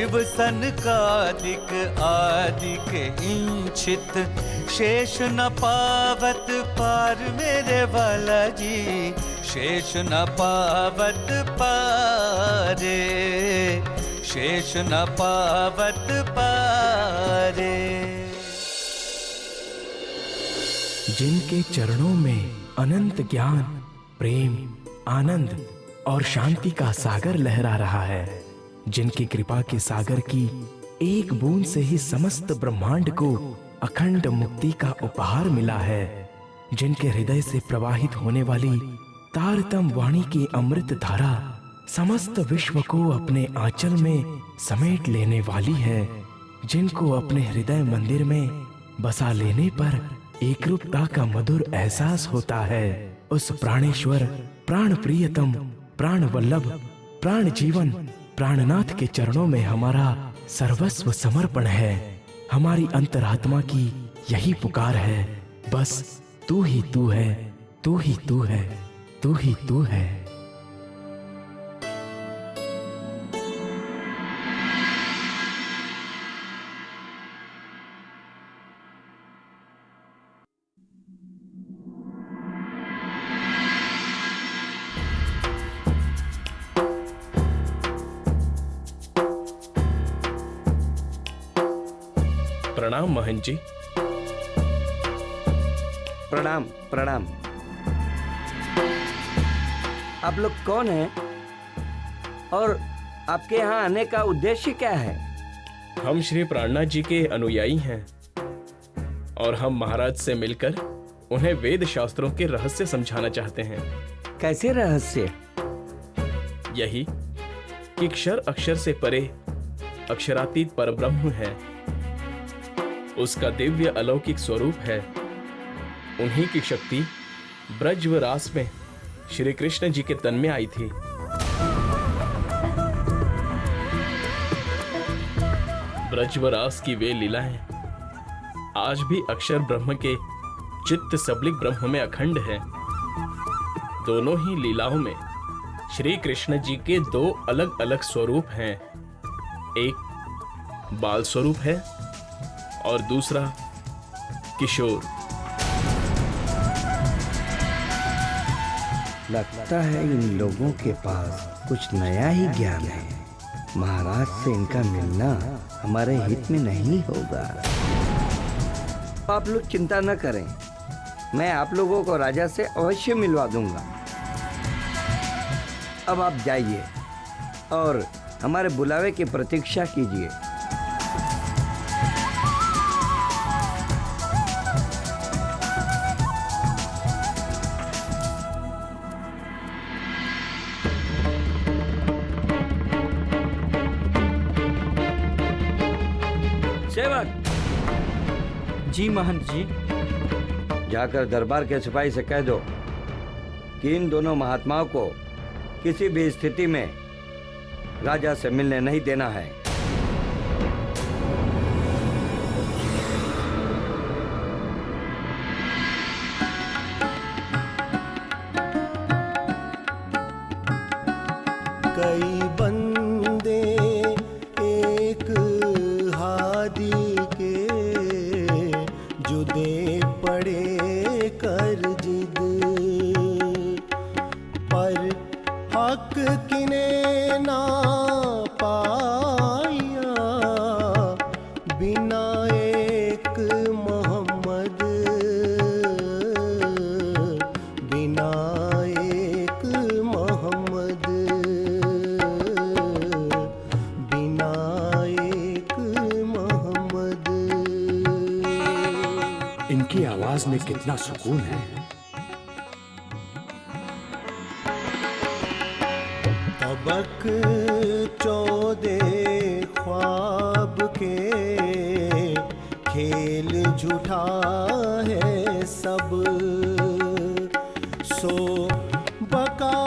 शिव सनकादिक आदिक इंचित, शेष न पावत पार मेरे वाला जी, शेष न पावत पारे, शेष न पावत पारे। जिनके चरणों में अनंत ज्ञान, प्रेम, आनंद और शांति का सागर लहरा रहा है, जिनकी कृपा के सागर की एक बूंद से ही समस्त ब्रह्मांड को अखंड मुक्ति का उपहार मिला है, जिनके हृदय से प्रवाहित होने वाली तारतम वाणी की अमृत धारा समस्त विश्व को अपने आंचल में समेट लेने वाली है, जिनको अपने हृदय मंदिर में बसा लेने पर एकरूपता का मधुर एहसास होता है, उस प्राणेश्वर, प्राण प्रियतम, प्राण वल्लभ, प्राण जीवन, प्राणनाथ के चरणों में हमारा सर्वस्व समर्पण है। हमारी अंतरात्मा की यही पुकार है, बस तू ही तू है, तू ही तू है, तू ही तू है। प्रणाम महंत जी। प्रणाम प्रणाम। आप लोग कौन हैं और आपके यहाँ आने का उद्देश्य क्या है? हम श्री प्राणनाथ जी के अनुयायी हैं और हम महाराज से मिलकर उन्हें वेद शास्त्रों के रहस्य समझाना चाहते हैं। कैसे रहस्य? यही कि क्षर अक्षर से परे अक्षरातीत परब्रह्म है, उसका दिव्य अलौकिक स्वरूप है। उन्हीं की शक्ति ब्रज व रास में श्री कृष्ण जी के तन में आई थी। ब्रज व रास की वे लीलाएं आज भी अक्षर ब्रह्म के चित्त सबलिक ब्रह्म में अखंड है। दोनों ही लीलाओं में श्री कृष्ण जी के दो अलग अलग स्वरूप हैं, एक बाल स्वरूप है और दूसरा किशोर। लगता है इन लोगों के पास कुछ नया ही ज्ञान है। महाराज से इनका मिलना हमारे हित में नहीं होगा। आप लोग चिंता न करें, मैं आप लोगों को राजा से अवश्य मिलवा दूंगा। अब आप जाइए और हमारे बुलावे की प्रतीक्षा कीजिए। सेवक जी महंत जी। जाकर दरबार के सिपाही से कह दो कि इन दोनों महात्माओं को किसी भी स्थिति में राजा से मिलने नहीं देना है। कई बंदे एक हादी के, जुदे पड़े कर जिद, पर हक किने ना पाया, बिना एक मोहम्मद, बिना एक मोहम्मद, बिना एक मोहम्मद। इनकी आवाज में कितना सुकून है। तबक चौदे ख्वाब के, खेल झूठा है सब, सो बका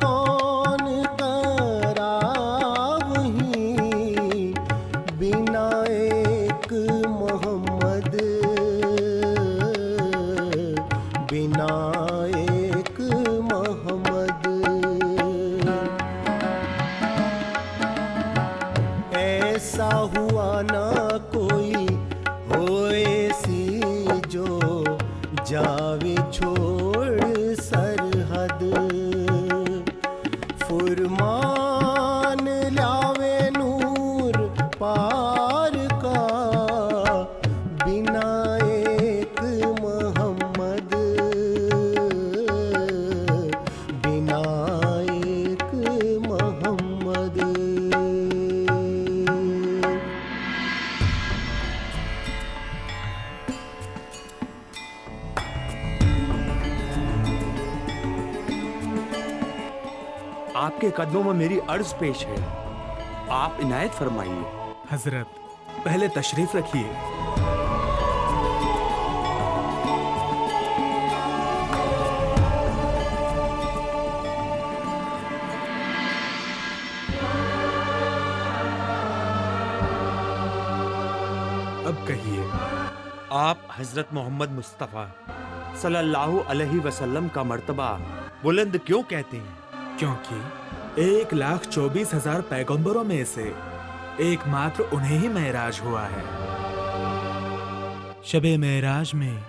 कौन करा वहीं, बिना एक मोहम्मद, बिना एक मोहम्मद। ऐसा छोड़ सरहद फुरमान लावे नूर पार का बिना एक मोहम्मद बिना एक मोहम्मद। आपके कदमों में मेरी अर्ज पेश है, आप इनायत फरमाइए। हजरत, पहले तशरीफ रखिए। अब कहिए। आप हजरत मोहम्मद मुस्तफ़ा सल्लल्लाहु अलैहि वसल्लम का मर्तबा बुलंद क्यों कहते हैं? क्योंकि 1,24,000 पैगंबरों में से एकमात्र उन्हें ही मेराज हुआ है। शबे मेराज में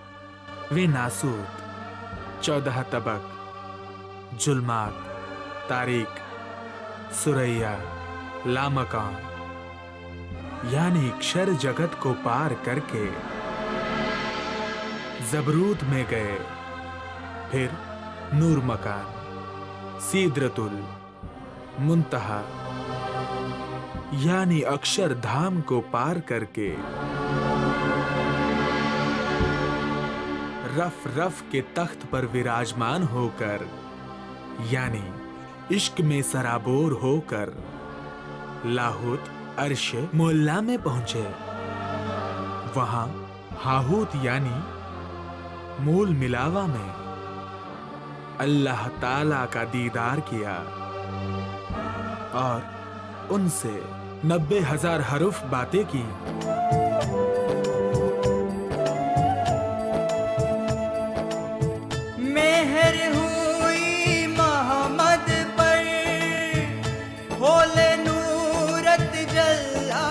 वे नासूत, 14 तबक, जुल्मात, तारीक, सुरैया, लामकान यानी क्षर जगत को पार करके जबरूत में गए, फिर नूर मकान, सीदरतुल मुंतहा यानी अक्षर धाम को पार करके रफ रफ के तख्त पर विराजमान होकर यानी इश्क में सराबोर होकर लाहौत अर्श मोल्ला में पहुंचे। वहां हाहूत यानी मूल मिलावा में अल्लाह ताला का दीदार किया और उनसे 90,000 हरूफ बातें की। मेहर हुई मोहम्मद पर, खोले नूरत जल्ला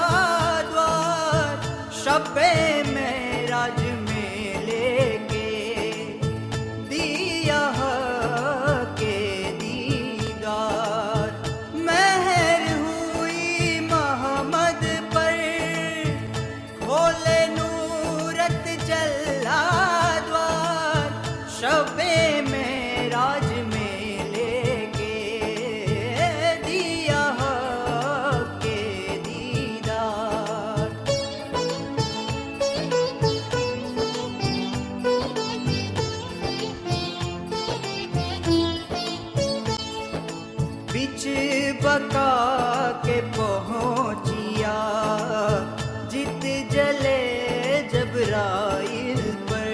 द्वार, शब्बे मेराज में लेके दिया के दीदार। मेहर हुई मोहम्मद पर, खोले नूरत जल्ला द्वार, शब्बे मेराज में लेके दिया के दीदार। बिच बका के पहुंचिया, जित जले जबराइल पर,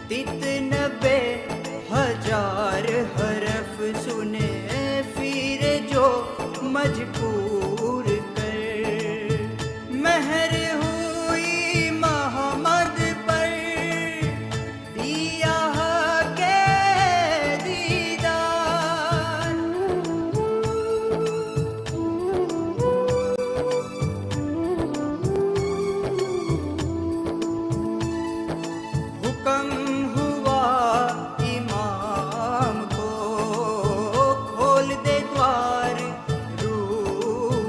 तित 90,000 हरफ सुने फिर जो मजबूर कर। मेहर हुई मोहम्मद पर, दिया के दीदार। हुक्म हुआ इमाम को, खोल दे द्वार रूह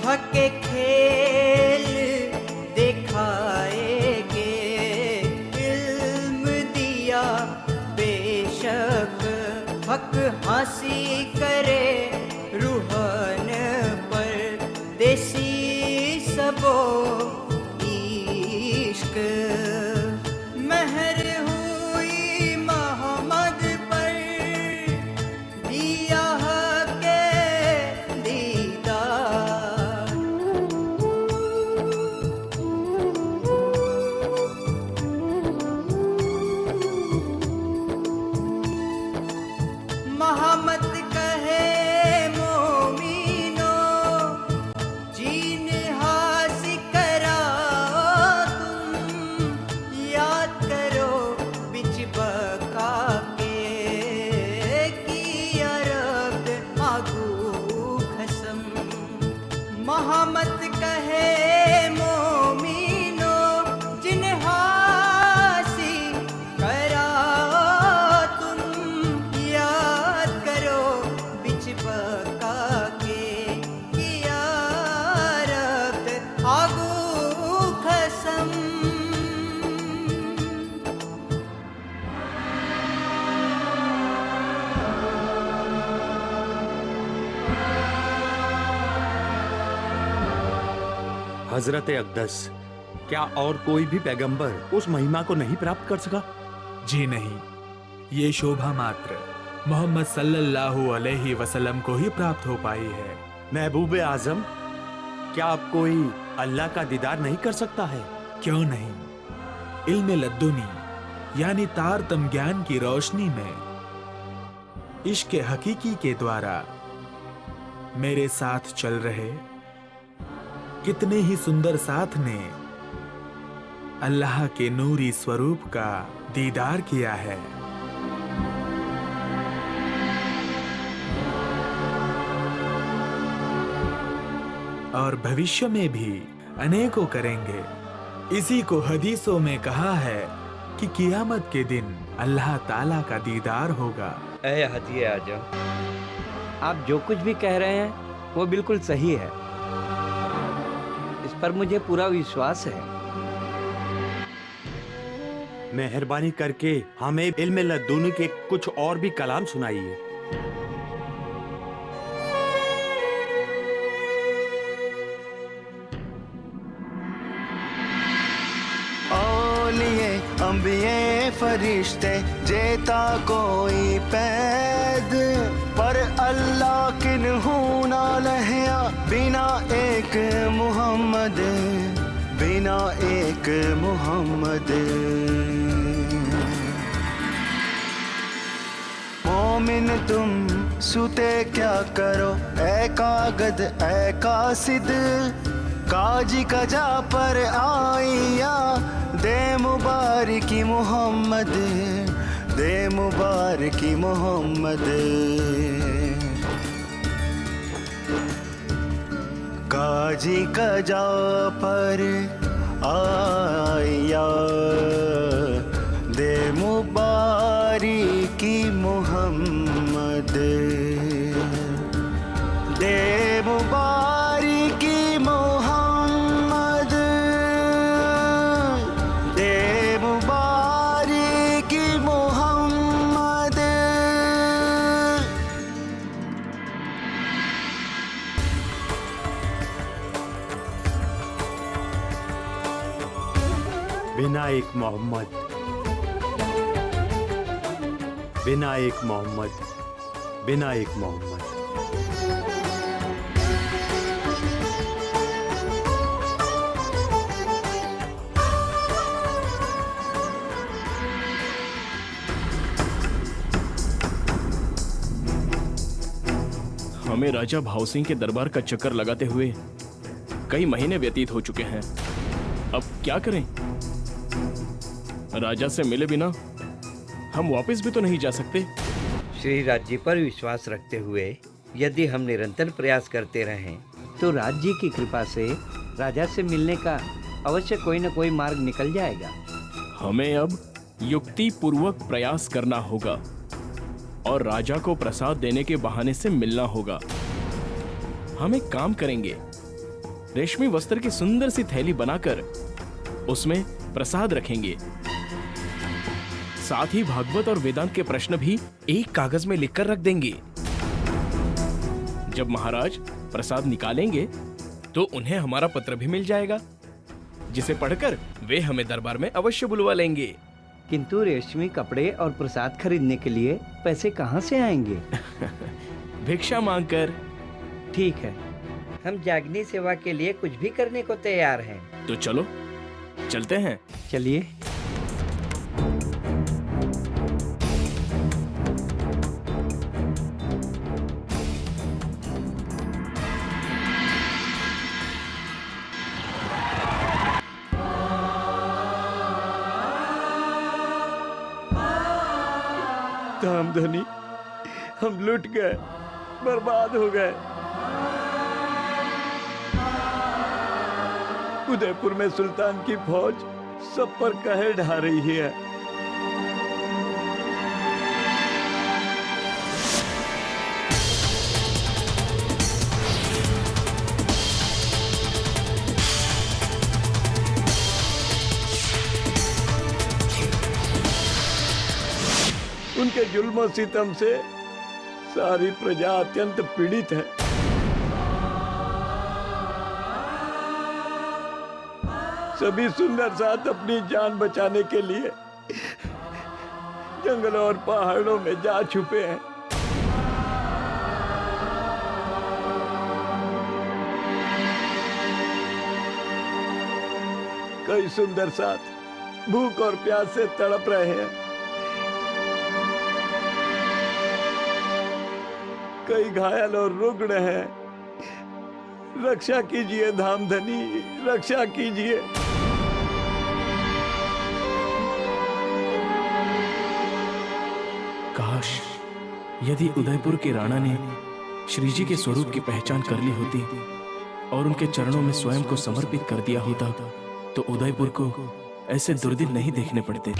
हके खेल दिखाएगे, इल्म दिया बेशक, हक हंसी करे रूहन पर, देसी सबो इश्क। मेहर हुई मोहम्मद पर, दिया के दीदार। मोहम्मद कहे मोमिनो, जीन हासिल कराओ तुम, याद करो बिच बका के, किया रब्द आगू खसम। मोहम्मद कहे मोमिनो, जिन हासिल कराओ तुम, याद करो बिच बका के, किया रब्द आगू खसम। हजरत अक़दस, क्या और कोई भी पैगंबर उस महिमा को नहीं प्राप्त कर सका? जी नहीं, ये शोभा मात्र मोहम्मद सल्लल्लाहु अलैहि वसल्लम को ही प्राप्त हो पाई है। महबूब आजम, क्या अब कोई अल्लाह का दीदार नहीं कर सकता है? क्यों नहीं, इल्म लद्दुनी यानी तारतम ज्ञान की रोशनी में इश्क हकीकी के द्वारा मेरे साथ चल रहे कितने ही सुंदर साथ ने अल्लाह के नूरी स्वरूप का दीदार किया है। और भविष्य में भी अनेकों करेंगे। इसी को हदीसों में कहा है कि कियामत के दिन अल्लाह ताला का दीदार होगा। ऐ हदी आजम, आप जो कुछ भी कह रहे हैं वो बिल्कुल सही है, इस पर मुझे पूरा विश्वास है। मेहरबानी करके हमें इल्म लद्दुनी के कुछ और भी कलाम सुनाइए। औलिए अंबिये फरिश्ते जेता कोई पैद, पर अल्लाह किन्हू ना लहया बिना एक मुहम्मद, बिना एक मुहम्मद। मोमिन तुम सुते क्या करो, ए कागद ए कासिद, काजी कजा पर आइया, दे मुबारकी मोहम्मद, दे मुबारकी मोहम्मद। काजी कजा पर आइया, दे मुबारकी मोहम्मद, दे मुबारकी मोहम्मद, दे मुबारकी मोहम्मद। बिना एक मोहम्मद, बिना एक मोहम्मद, बिना एक मोहम्मद। हमें राजा भाव सिंह के दरबार का चक्कर लगाते हुए कई महीने व्यतीत हो चुके हैं। अब क्या करें? राजा से मिले बिना हम वापस भी तो नहीं जा सकते। श्री राज्य पर विश्वास रखते हुए यदि हम निरंतर प्रयास करते रहें तो राज्य की कृपा से राजा से मिलने का अवश्य कोई न कोई मार्ग निकल जाएगा। हमें अब युक्ति पूर्वक प्रयास करना होगा और राजा को प्रसाद देने के बहाने से मिलना होगा। हम एक काम करेंगे, रेशमी वस्त्र की सुंदर सी थैली बनाकर उसमें प्रसाद रखेंगे। साथ ही भागवत और वेदांत के प्रश्न भी एक कागज में लिखकर रख देंगे। जब महाराज प्रसाद निकालेंगे तो उन्हें हमारा पत्र भी मिल जाएगा, जिसे पढ़कर वे हमें दरबार में अवश्य बुलवा लेंगे। किंतु रेशमी कपड़े और प्रसाद खरीदने के लिए पैसे कहाँ से आएंगे? भिक्षा मांगकर। ठीक है, हम जागनी सेवा के लिए कुछ भी करने को तैयार हैं। तो चलो चलते हैं। चलिए। धामधनी, हम लुट गए, बर्बाद हो गए। उदयपुर में सुल्तान की फौज सब पर कहर ढा रही है। उनके जुल्म सितम से सारी प्रजा अत्यंत पीड़ित है। सभी सुंदर साथ अपनी जान बचाने के लिए जंगलों और पहाड़ों में जा छुपे हैं। कई सुंदर साथ भूख और प्यास से तड़प रहे हैं। कई घायल और रुग्ण हैं। रक्षा कीजिए धामधनी, रक्षा कीजिए। काश यदि उदयपुर के राणा ने श्री जी के स्वरूप की पहचान कर ली होती और उनके चरणों में स्वयं को समर्पित कर दिया होता तो उदयपुर को ऐसे दुर्दिन नहीं देखने पड़ते।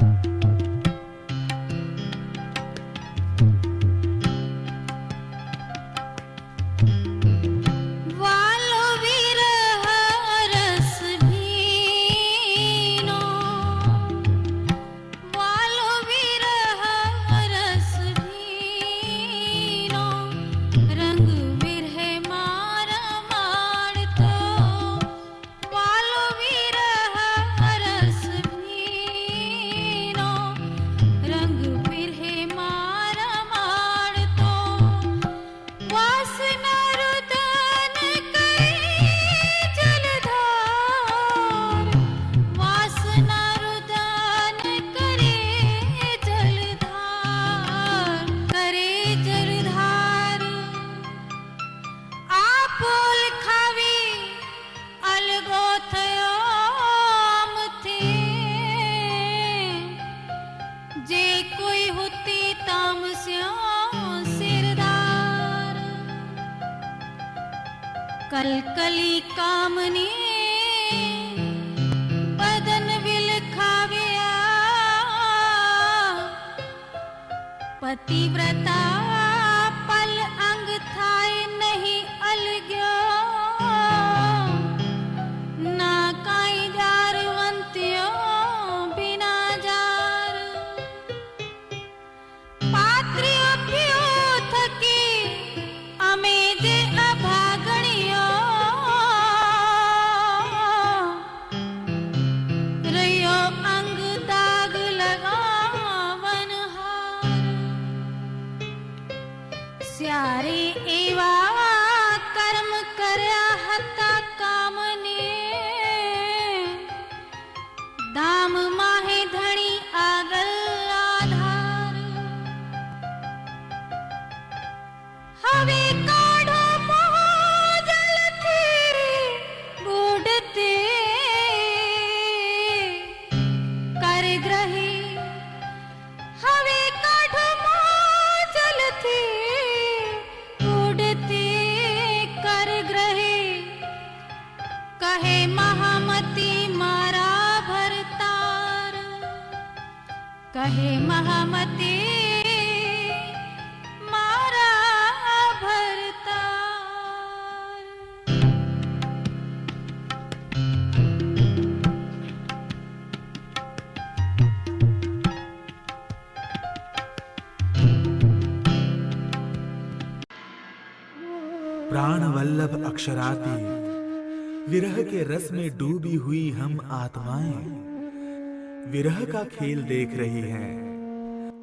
कलकली कामनी बदन विल खाविया पतिव्रता पल अंग थाय नहीं अलग्यो ना काई जारवंत्यो बिना जार पात्रियों पियो थकी अमेजे अभागणियो रयो अंग दाग लगावन हार स्यारे एवा कर्म करया हता कामने दाम माहे धणी आगल आधार हवे काढ़ो मोह जलथी बूढ़ते कर ग्रही हवे काढ़ो मोह जलथी बूढ़ते कर ग्रही कहे महामती मारा भरतार कहे महामती मारा भरतार दुर्लभ अक्षराती, विरह के रस में डूबी हुई हम आत्माएं विरह का खेल देख रही हैं,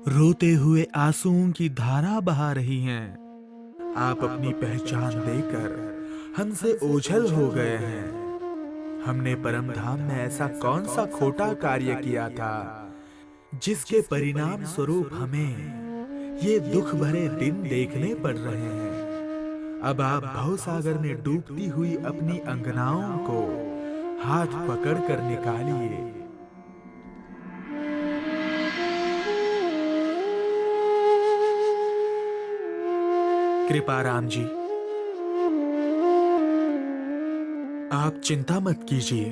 रोते हुए आंसुओं की धारा बहा रही हैं। आप अपनी पहचान देकर हमसे ओझल हो गए हैं। हमने परम धाम में ऐसा कौन सा खोटा कार्य किया था जिसके परिणाम स्वरूप हमें ये दुख भरे दिन देखने पड़ रहे हैं। अब आप भवसागर में डूबती हुई अपनी अंगनाओं को हाथ पकड़कर निकालिए। कृपाराम जी, आप चिंता मत कीजिए,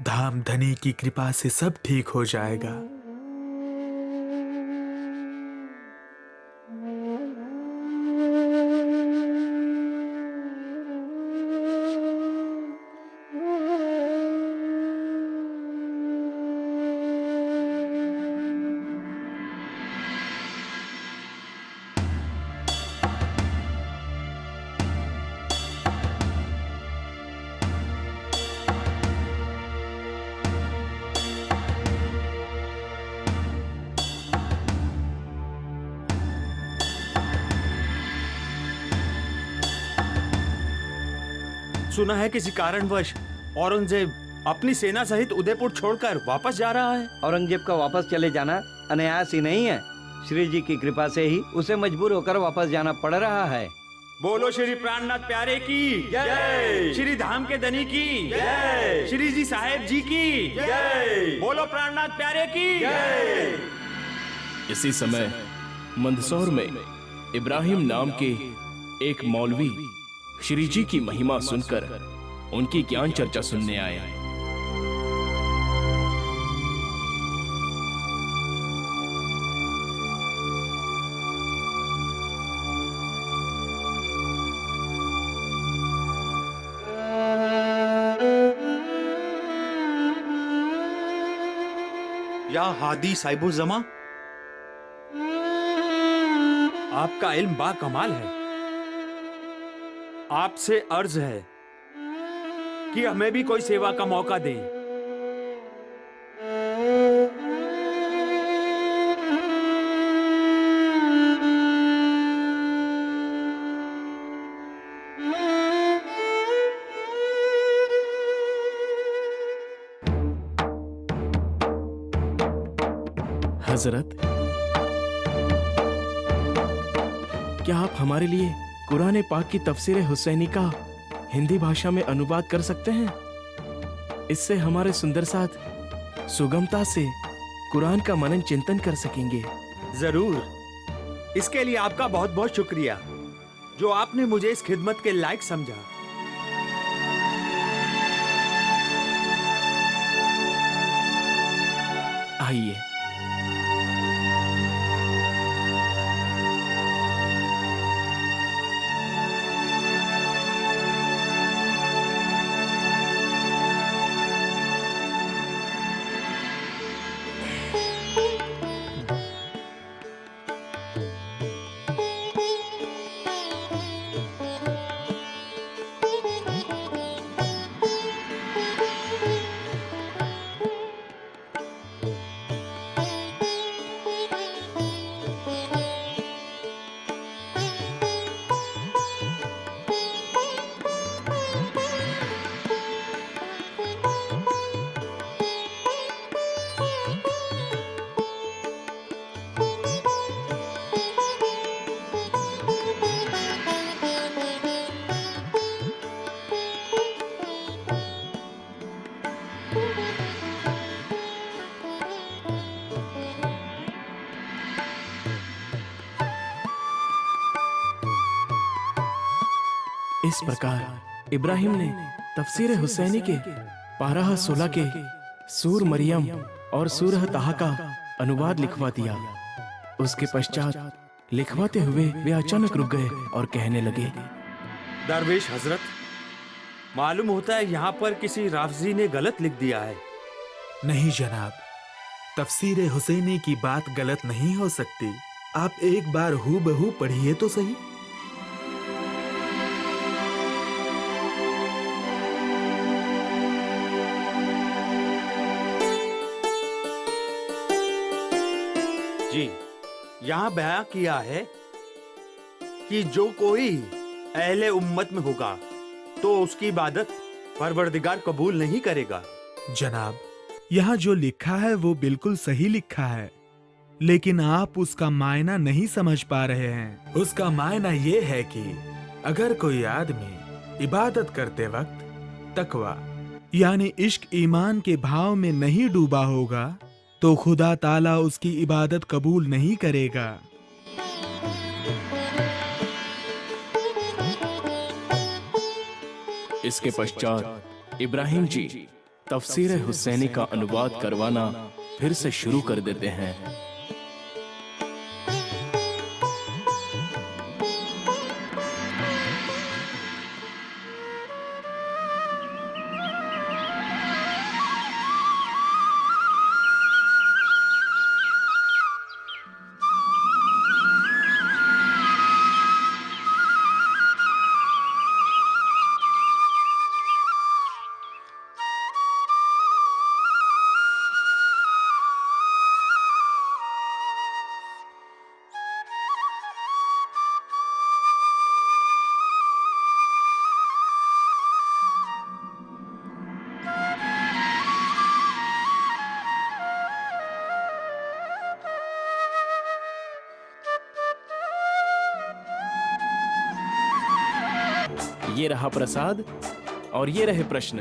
धाम धनी की कृपा से सब ठीक हो जाएगा। सुना है किसी कारणवश औरंगजेब अपनी सेना सहित उदयपुर छोड़कर वापस जा रहा है। औरंगजेब का वापस चले जाना अनायास ही नहीं है, श्री जी की कृपा से ही उसे मजबूर होकर वापस जाना पड़ रहा है। बोलो श्री प्राणनाथ प्यारे की जय, श्री धाम के धनी की जय, श्री जी साहेब जी की जय, बोलो प्राणनाथ प्यारे की जय। इसी समय मंदसौर में इब्राहिम नाम के एक मौलवी श्री जी की महिमा सुनकर उनकी ज्ञान चर्चा सुनने आए। या हादी साहिबुज़्ज़मा, आपका इल्म बा कमाल है। आपसे अर्ज है कि हमें भी कोई सेवा का मौका दें। हजरत, क्या आप हमारे लिए कुरान पाक की तफसीर हुसैनी का हिंदी भाषा में अनुवाद कर सकते हैं? इससे हमारे सुंदर साथ सुगमता से कुरान का मनन चिंतन कर सकेंगे। जरूर, इसके लिए आपका बहुत बहुत शुक्रिया जो आपने मुझे इस खिदमत के लायक समझा। आइए। इस प्रकार इब्राहिम ने तफसीर हुसैनी के पाराह 16 के सूर मरियम और सूरह ताहा का अनुवाद लिखवा दिया। उसके पश्चात लिखवाते हुए वे अचानक रुक गए और कहने लगे, दरवेश हजरत, मालूम होता है यहाँ पर किसी राफजी ने गलत लिख दिया है। नहीं जनाब, तफसीर हुसैनी की बात गलत नहीं हो सकती। आप एक बार हूबहू पढ़िए तो सही। यहाँ बयां किया है कि जो कोई अहले उम्मत में होगा तो उसकी इबादत परवरदिगार कबूल नहीं करेगा। जनाब, यहाँ जो लिखा है वो बिल्कुल सही लिखा है, लेकिन आप उसका मायना नहीं समझ पा रहे हैं। उसका मायना ये है कि अगर कोई आदमी इबादत करते वक्त तकवा यानी इश्क ईमान के भाव में नहीं डूबा होगा तो खुदा ताला उसकी इबादत कबूल नहीं करेगा। इसके पश्चात इब्राहिम जी तफसीर हुसैनी का अनुवाद करवाना फिर से शुरू कर देते हैं। ये रहा प्रसाद और ये रहे प्रश्न।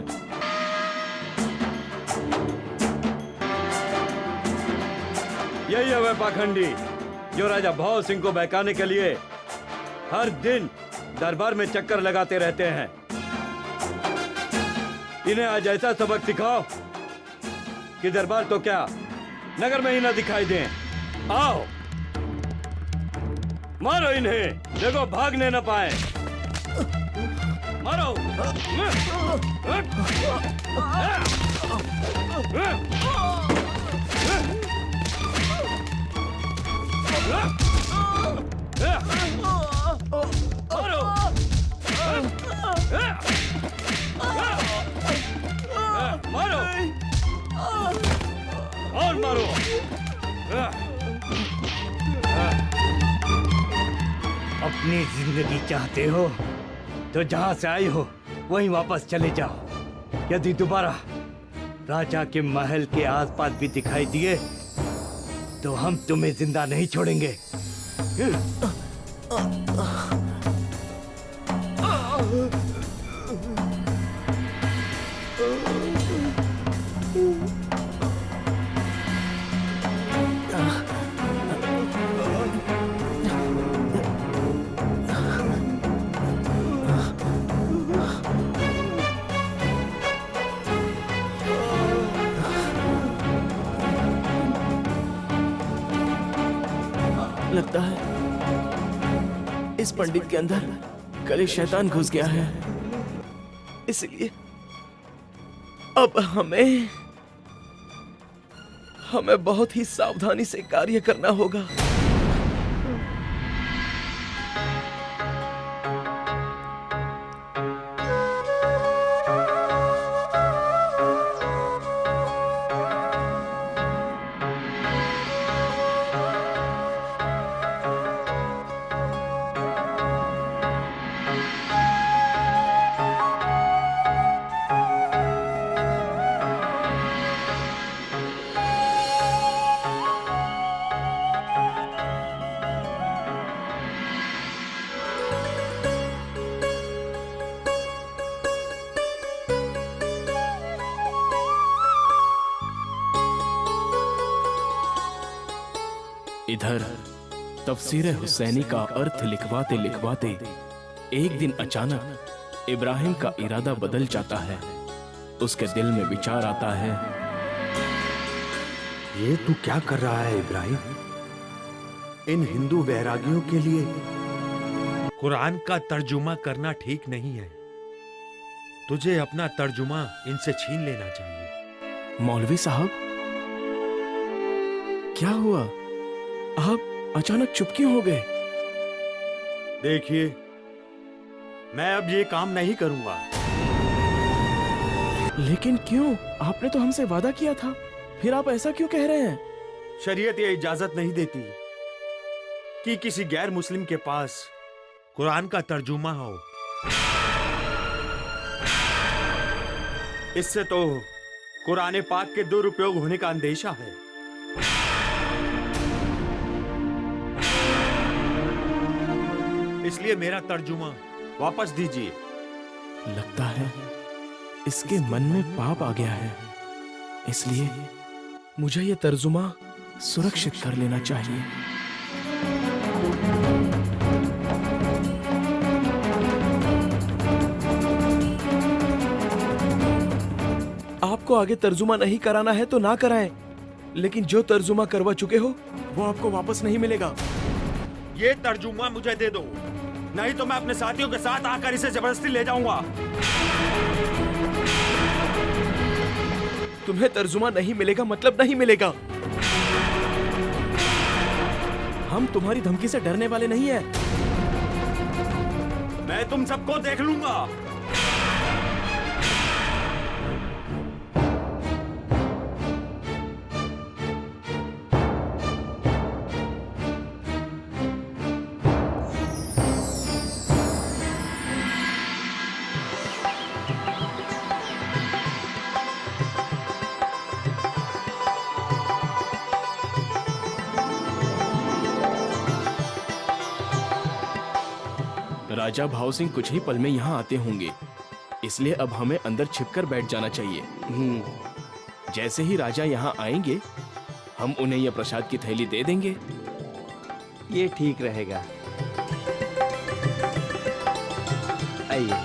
यही है वह पाखंडी जो राजा भव सिंह को बहकाने के लिए हर दिन दरबार में चक्कर लगाते रहते हैं। इन्हें आज ऐसा सबक सिखाओ कि दरबार तो क्या नगर में ही ना दिखाई दें। आओ मारो इन्हें, देखो भागने न पाए। मारो। मारो और मारो। अपनी जिंदगी चाहते हो तो जहां से आई हो वहीं वापस चले जाओ। यदि दोबारा राजा के महल के आसपास भी दिखाई दिए तो हम तुम्हें जिंदा नहीं छोड़ेंगे। लगता है इस पंडित के अंदर कल शैतान घुस गया है, इसलिए अब हमें बहुत ही सावधानी से कार्य करना होगा। इधर तफसीर हुसैनी का अर्थ लिखवाते लिखवाते एक दिन अचानक इब्राहिम का इरादा बदल जाता है। उसके दिल में विचार आता है, ये तू क्या कर रहा है इब्राहिम? इन हिंदू वैरागियों के लिए कुरान का तर्जुमा करना ठीक नहीं है। तुझे अपना तर्जुमा इनसे छीन लेना चाहिए। मौलवी साहब, क्या हुआ? आप अचानक चुप क्यों हो गए? देखिए, मैं अब ये काम नहीं करूंगा। लेकिन क्यों? आपने तो हमसे वादा किया था, फिर आप ऐसा क्यों कह रहे हैं? शरीयत ये इजाजत नहीं देती। कि किसी गैर मुस्लिम के पास कुरान का तर्जुमा हो। इससे तो कुरान पाक के दुरुपयोग होने का अंदेशा है। इसलिए मेरा तर्जुमा वापस दीजिए। लगता है इसके मन में पाप आ गया है, इसलिए मुझे यह तर्जुमा सुरक्षित कर लेना चाहिए। आपको आगे तर्जुमा नहीं कराना है तो ना कराएं, लेकिन जो तर्जुमा करवा चुके हो वो आपको वापस नहीं मिलेगा। ये तर्जुमा मुझे दे दो, नहीं तो मैं अपने साथियों के साथ आकर इसे जबरदस्ती ले जाऊंगा। तुम्हें तर्जुमा नहीं मिलेगा मतलब नहीं मिलेगा। हम तुम्हारी धमकी से डरने वाले नहीं हैं। मैं तुम सबको देख लूंगा। राजा भाव सिंह कुछ ही पल में यहाँ आते होंगे, इसलिए अब हमें अंदर छिपकर बैठ जाना चाहिए। जैसे ही राजा यहाँ आएंगे हम उन्हें यह प्रसाद की थैली दे देंगे। ये ठीक रहेगा। आइए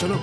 चलो।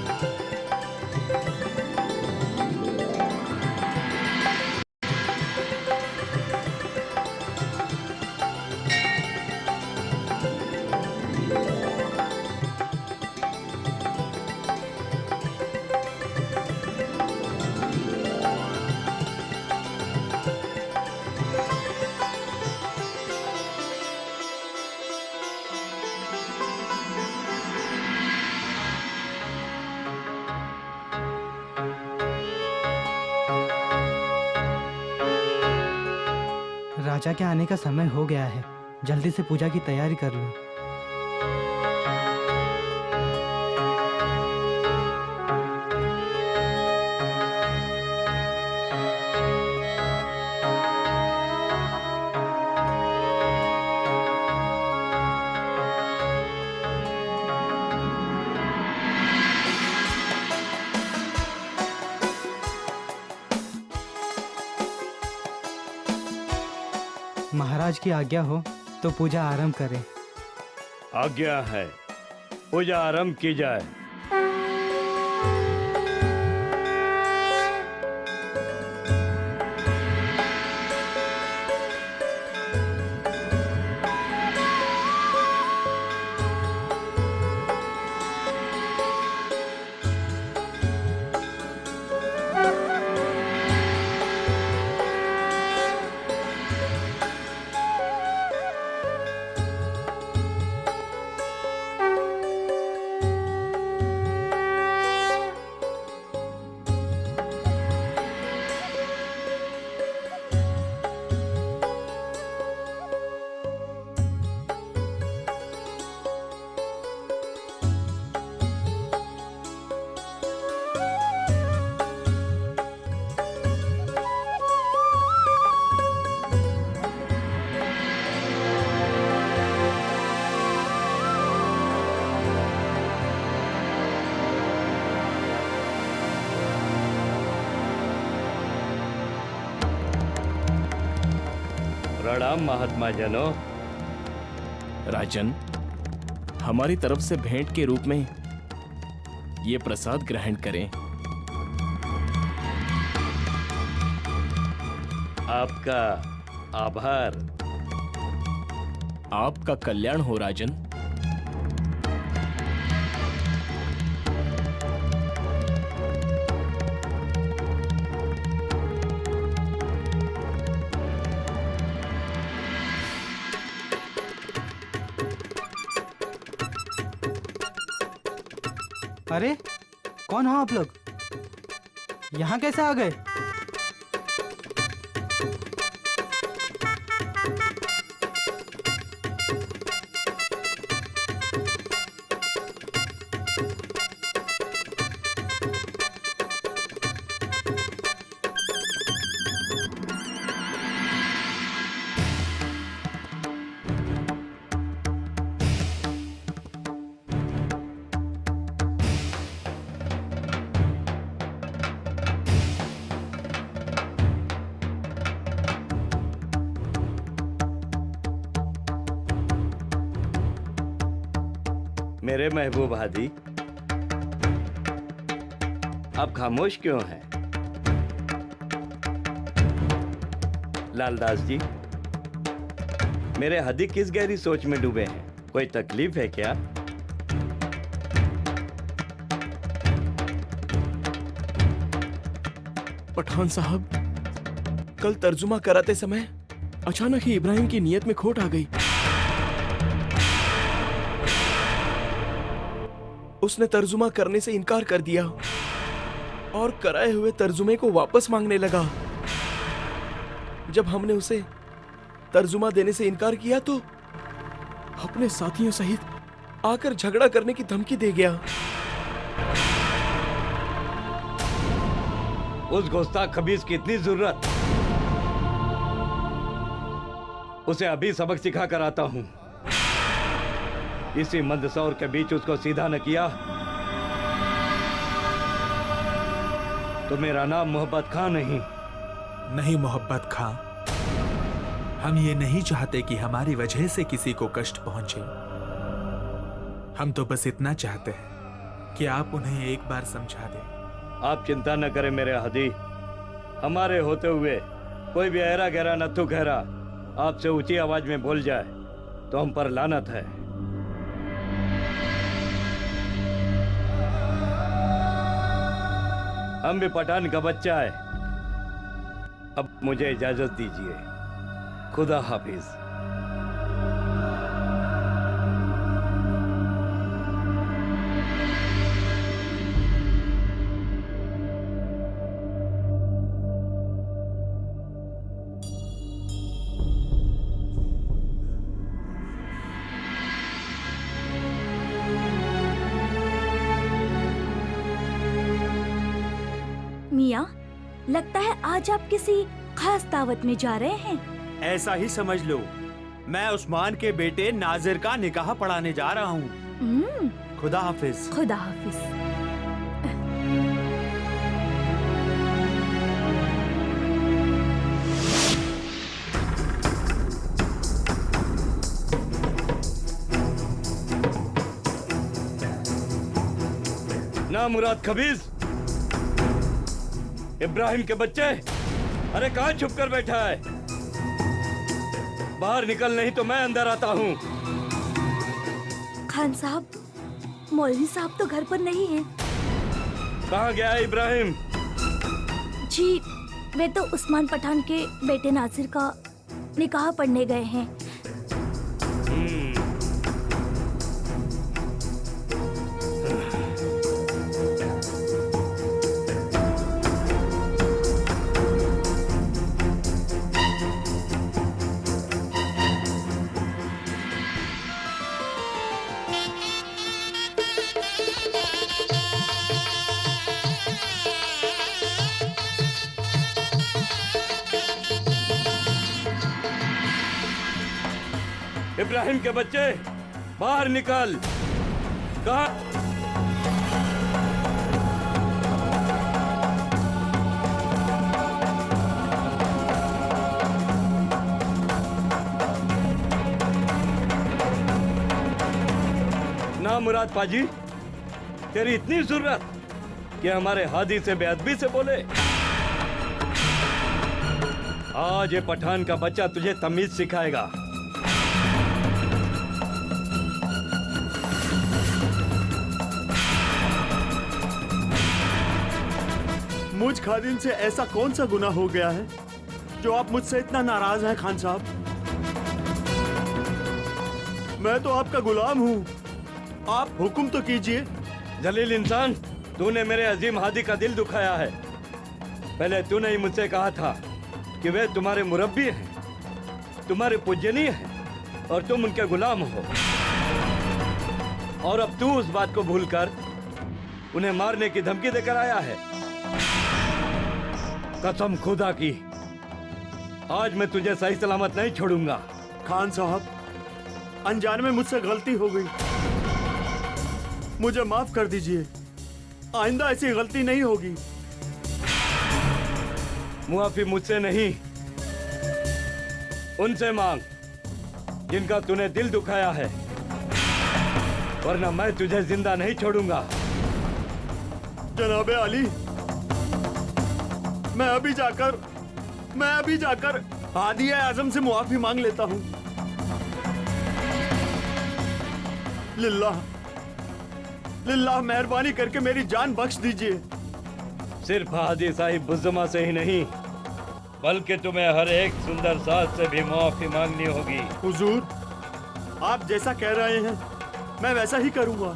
राजा के आने का समय हो गया है, जल्दी से पूजा की तैयारी कर लो। महाराज की आज्ञा हो तो पूजा आरंभ करें। आज्ञा है, पूजा आरंभ की जाए। प्रणाम महात्मा जनों। राजन, हमारी तरफ से भेंट के रूप में ये प्रसाद ग्रहण करें। आपका आभार। आपका कल्याण हो राजन। अरे कौन हो आप लोग? यहाँ कैसे आ गए? मेरे महबूब हादी, आप खामोश क्यों हैं? लालदास जी, मेरे हादी किस गहरी सोच में डूबे हैं? कोई तकलीफ है क्या? पठान साहब, कल तर्जुमा कराते समय अचानक ही इब्राहिम की नीयत में खोट आ गई। उसने तर्जुमा करने से इनकार कर दिया और कराए हुए तर्जुमे को वापस मांगने लगा। जब हमने उसे तर्जुमा देने से इनकार किया तो अपने साथियों सहित आकर झगड़ा करने की धमकी दे गया। उस गुस्ताख खबीज की इतनी जरूरत? उसे अभी सबक सिखा कर आता हूं। इसी मंदसौर के बीच उसको सीधा न किया तो मेरा नाम मोहब्बत खां नहीं। नहीं मोहब्बत खां, हम ये नहीं चाहते कि हमारी वजह से किसी को कष्ट पहुंचे। हम तो बस इतना चाहते हैं कि आप उन्हें एक बार समझा दें। आप चिंता न करें मेरे हादी, हमारे होते हुए कोई भी ऐरा गहरा नत्थु गहरा आपसे ऊंची आवाज में बोल जाए तो हम पर लानत है। हम भी पठान का बच्चा है। अब मुझे इजाजत दीजिए। खुदा हाफिज। मियाँ, लगता है आज आप किसी खास दावत में जा रहे हैं। ऐसा ही समझ लो। मैं उस्मान के बेटे नाजिर का निकाह पढ़ाने जा रहा हूँ। खुदा हाफिज। खुदा हाफिज। ना मुराद खबीज, इब्राहिम के बच्चे, अरे कहाँ छुप कर बैठा है? बाहर निकल, नहीं तो मैं अंदर आता हूँ। खान साहब, मौलवी साहब तो घर पर नहीं हैं। कहाँ गया है इब्राहिम? जी, वे तो उस्मान पठान के बेटे नासिर का निकाह पढ़ने गए हैं। इब्राहिम के बच्चे, बाहर निकल। कहा? ना मुराद पाजी, तेरी इतनी जरूरत कि हमारे हादी से बेअदबी से बोले? आज ये पठान का बच्चा तुझे तमीज सिखाएगा। मुझ खादिम से ऐसा कौन सा गुनाह हो गया है जो आप मुझसे इतना नाराज हैं खान साहब? मैं तो आपका गुलाम हूँ, आप हुक्म तो कीजिए। जलील इंसान, तूने मेरे अजीम हादी का दिल दुखाया है। पहले तूने ही मुझसे कहा था कि वे तुम्हारे मुरब्बी हैं, तुम्हारे पूजनीय हैं और तुम उनके गुलाम हो। और अब तू उस बात को भूलकर उन्हें मारने की धमकी देकर आया है। कसम खुदा की, आज मैं तुझे सही सलामत नहीं छोड़ूंगा। खान साहब, अनजाने में मुझसे गलती हो गई, मुझे माफ कर दीजिए। आइंदा ऐसी गलती नहीं होगी। मुआफी मुझसे नहीं, उनसे मांग जिनका तूने दिल दुखाया है। वरना मैं तुझे जिंदा नहीं छोड़ूंगा। जनाबे अली, मैं अभी जाकर हादी आजम से मुआफी मांग लेता हूँ। लिल्लाह मेहरबानी करके मेरी जान बख्श दीजिए। सिर्फ हादी साहिब बुज़्ज़मा से ही नहीं, बल्कि तुम्हें हर एक सुंदर साथ से भी माफी मांगनी होगी। हुजूर, आप जैसा कह रहे हैं मैं वैसा ही करूंगा।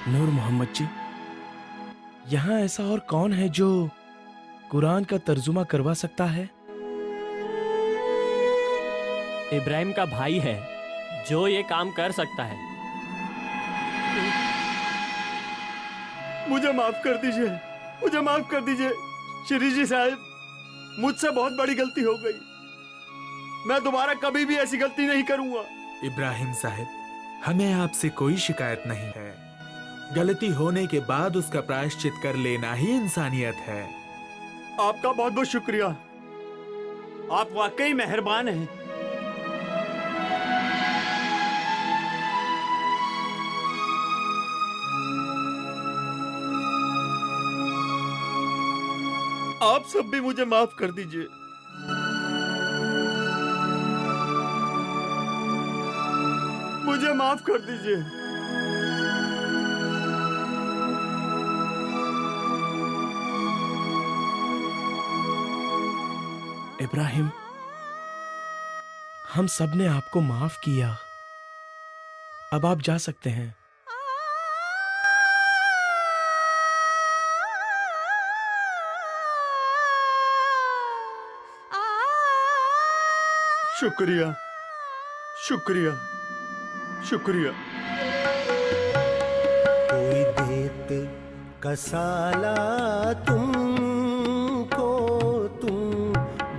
नूर मोहम्मद जी, यहाँ ऐसा और कौन है जो कुरान का तर्जुमा करवा सकता है? इब्राहिम का भाई है जो ये काम कर सकता है। मुझे माफ कर दीजिए शिरीजी साहब, मुझसे बहुत बड़ी गलती हो गई। मैं दोबारा कभी भी ऐसी गलती नहीं करूंगा। इब्राहिम साहब, हमें आपसे कोई शिकायत नहीं है। गलती होने के बाद उसका प्रायश्चित कर लेना ही इंसानियत है। आपका बहुत बहुत शुक्रिया। आप वाकई मेहरबान हैं। आप सब भी मुझे माफ कर दीजिए। मुझे माफ कर दीजिए। इब्राहिम, हम सब ने आपको माफ किया। अब आप जा सकते हैं। शुक्रिया, शुक्रिया, शुक्रिया। कोई देत कसाला तुमको, तुम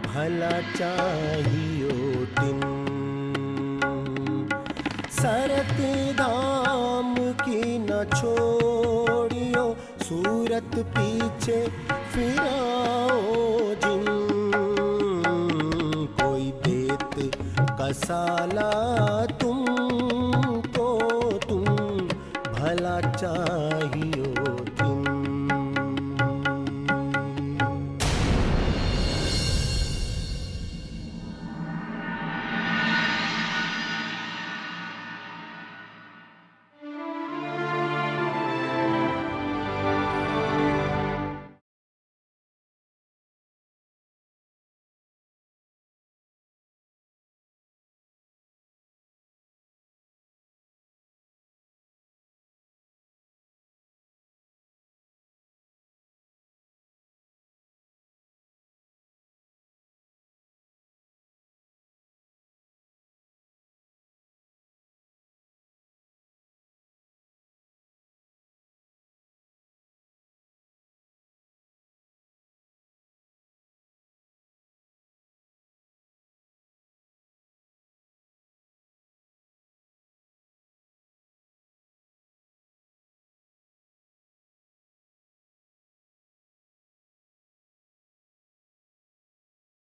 भला चाहियो तिन। सरत दाम की न छोड़ियो, सूरत पीछे फिराओ जिन। कोई देत कसाला तुमको, तुम भला चाहियो